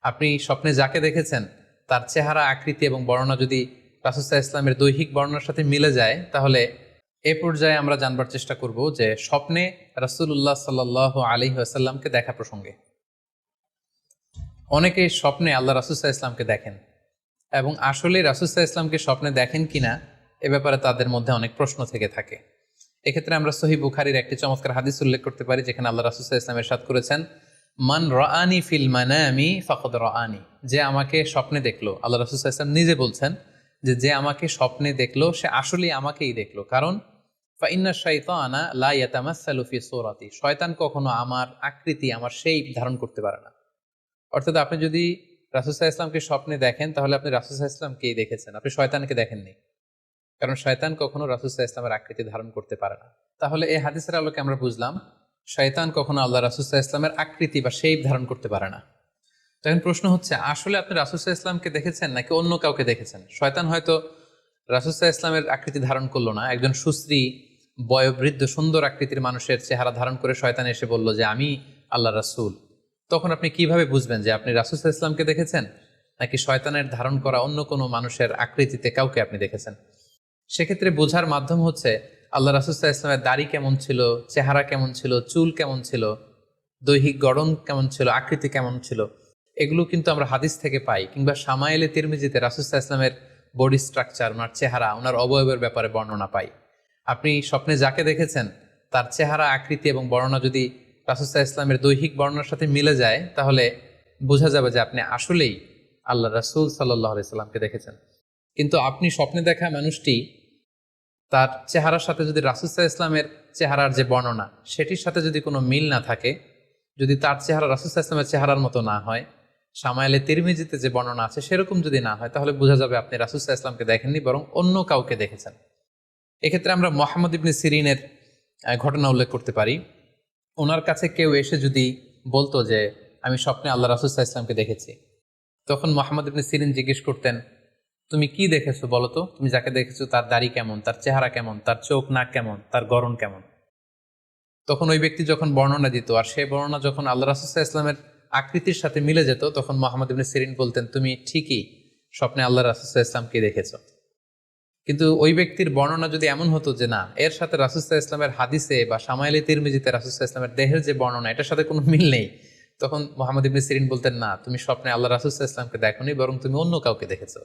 আপনি স্বপ্নে যাকে দেখেছেন তার চেহারা, আকৃতি এবং বর্ণনা যদি রাসূল সাল্লাল্লাহু আলাইহি ওয়াসাল্লামের দৈহিক বর্ণনার সাথে মিলে যায়, তাহলে এ পর্যায়ে আমরা জানবার চেষ্টা করব যে স্বপ্নে রাসূলুল্লাহ সাল্লাল্লাহু আলাইহি ওয়াসাল্লামকে দেখা প্রসঙ্গে অনেকে স্বপ্নে আল্লাহ রাসূল সাল্লাল্লাহু আলাইহি ওয়াসাল্লামকে দেখেন এবং আসলে রাসূল সাল্লাল্লাহু আলাইহি ওয়াসাল্লামকে স্বপ্নে দেখেন কিনা এ ব্যাপারে তাদের মধ্যে অনেক প্রশ্ন থেকে থাকে। এক্ষেত্রে আমরা সহিহ বুখারীর একটি চমৎকার হাদিস উল্লেখ করতে পারি, যেখানে আল্লাহ রাসূল সাল্লাল্লাহু আলাইহি ওয়াসাল্লাম ইরশাদ করেছেন, মান রাআনি ফিল মানামি ফাকাদ রাআনি। যে আমাকে স্বপ্নে দেখলো, আল্লাহ রাসূল সাল্লাল্লাহু আলাইহি ওয়াসাল্লাম নিজে বলছেন যে যে আমাকে স্বপ্নে দেখলো সে আসলেই আমাকেই দেখলো। কারণ ফা ইন্না শাইতানা লা ইয়াতামাসসালু ফি সূরাতি, শয়তান কখনো আমার আকৃতি, আমার শেপ ধারণ করতে পারে না। অর্থাৎ আপনি যদি রাসূল সাল্লাল্লাহু আলাইহি ওয়াসাল্লামকে স্বপ্নে দেখেন, তাহলে আপনি রাসূল সাল্লাল্লাহু আলাইহি ওয়াসাল্লামকেই দেখেছেন, আপনি শয়তানকে দেখেননি। কারণ শয়তান কখনো রাসূল সাল্লাল্লাহু আলাইহি ওয়াসাল্লামের আকৃতি ধারণ করতে পারে না। তাহলে এই হাদিসের আলোকে আমরা বুঝলাম শয়তান কখনো আল্লাহ রাসূল সাল্লাল্লাহু আলাইহি ওয়াসাল্লামের আকৃতি বা শেপ ধারণ করতে পারে না। তখন প্রশ্ন হচ্ছে, আসলে আপনি রাসূল সাল্লাল্লাহু আলাইহি ওয়াসাল্লামকে দেখেছেন নাকি অন্য কাউকে দেখেছেন? শয়তান হয়তো রাসূল সাল্লাল্লাহু আলাইহি ওয়াসাল্লামের আকৃতি ধারণ করলো না, একজন সুশ্রী বয়োবৃদ্ধ সুন্দর আকৃতির মানুষের চেহারা ধারণ করে শয়তান এসে বলল যে আমি আল্লাহ রাসূল। তখন আপনি কিভাবে বুঝবেন যে আপনি রাসূল সাল্লাল্লাহু আলাইহি ওয়াসাল্লামকে দেখেছেন নাকি শয়তানের ধারণ করা অন্য কোনো মানুষের আকৃতিতে কাউকে আপনি দেখেছেন? সেক্ষেত্রে বোঝার মাধ্যম হচ্ছে আল্লাহ রাসূল সাল্লাল্লাহু আলাইহি ওয়াসাল্লামের দাড়ি কেমন ছিল, চেহারা কেমন ছিল, চুল কেমন ছিল, দৈহিক গড়ন কেমন ছিল, আকৃতি কেমন ছিল, এগুলো কিন্তু আমরা হাদিস থেকে পাই, কিংবা শামায়েলে তিরমিজিতে রাসূল সাল্লাল্লাহু আলাইহি ওয়াসাল্লামের বডি স্ট্রাকচার, ওনার চেহারা, ওনার অবয়বের ব্যাপারে বর্ণনা পাই। আপনি স্বপ্নে যাকে দেখেছেন তার চেহারা, আকৃতি এবং বর্ণনা যদি রাসূল সাল্লাল্লাহু আলাইহি ওয়াসাল্লামের দৈহিক বর্ণনার সাথে মিলে যায়, তাহলে বোঝা যাবে যে আপনি আসলেই আল্লাহ রাসূল সাল্লাল্লাহু আলাইহি ওয়াসাল্লামকে দেখেছেন। কিন্তু আপনি স্বপ্নে দেখা মানুষটি তার চেহারার সাথে যদি রাসূল সাল্লাল্লাহু আলাইহি ওয়াসাল্লামের চেহারার যে বর্ণনা সেটির সাথে যদি কোনো মিল না থাকে, যদি তার চেহারা রাসূল সাল্লাল্লাহু আলাইহি ওয়াসাল্লামের চেহারার মতো না হয়, শামায়েলে তিরমিজিতে যে বর্ণনা আছে সেরকম যদি না হয়, তাহলে বোঝা যাবে আপনি রাসূল সাল্লাল্লাহু আলাইহি ওয়াসাল্লামকে দেখেননি, বরং অন্য কাউকে দেখেছেন। এক্ষেত্রে আমরা মুহাম্মদ ইবনে সিরিনের ঘটনা উল্লেখ করতে পারি। ওনার কাছে কেউ এসে যদি বলতো যে আমি স্বপ্নে আল্লাহ রাসূল সাল্লাল্লাহু আলাইহি ওয়াসাল্লামকে দেখেছি, তখন মুহাম্মদ ইবনে সিরিন জিজ্ঞেস করতেন, তুমি কি দেখেছো বলো তো? তুমি যাকে দেখেছো তার দাড়ি কেমন, তার চেহারা কেমন, তার চোখ নাক কেমন, তার গড়ন কেমন? তখন ওই ব্যক্তি যখন বর্ণনা দিত, আর সেই বর্ণনা যখন আল্লাহ রাসূল সাল্লাল্লাহু আলাইহি ওয়াসাল্লামের আকৃতির সাথে মিলে যেত, তখন মুহাম্মদ ইবনে সিরিন বলতেন, তুমি ঠিকই স্বপ্নে আল্লাহ রাসূল সাল্লাল্লাহু আলাইহি ওয়াসাল্লামকে দেখেছো। কিন্তু ওই ব্যক্তির বর্ণনা যদি এমন হতো যে না, এর সাথে রাসূল সাল্লাল্লাহু আলাইহি ওয়াসাল্লামের হাদিসে বা শামায়েলে তিরমিজিতে রাসূল সাল্লাল্লাহু আলাইহি ওয়াসাল্লামের দেহের যে বর্ণনা, এটার সাথে কোনো মিল নেই, তখন মুহাম্মদ ইবনে সিরিন বলতেন, না, তুমি স্বপ্নে আল্লাহ রাসূল সাল্লাল্লাহু আলাইহি ওয়াসাল্লামকে দেখোনি, বরং তুমি অন্য কাউকে দেখেছো।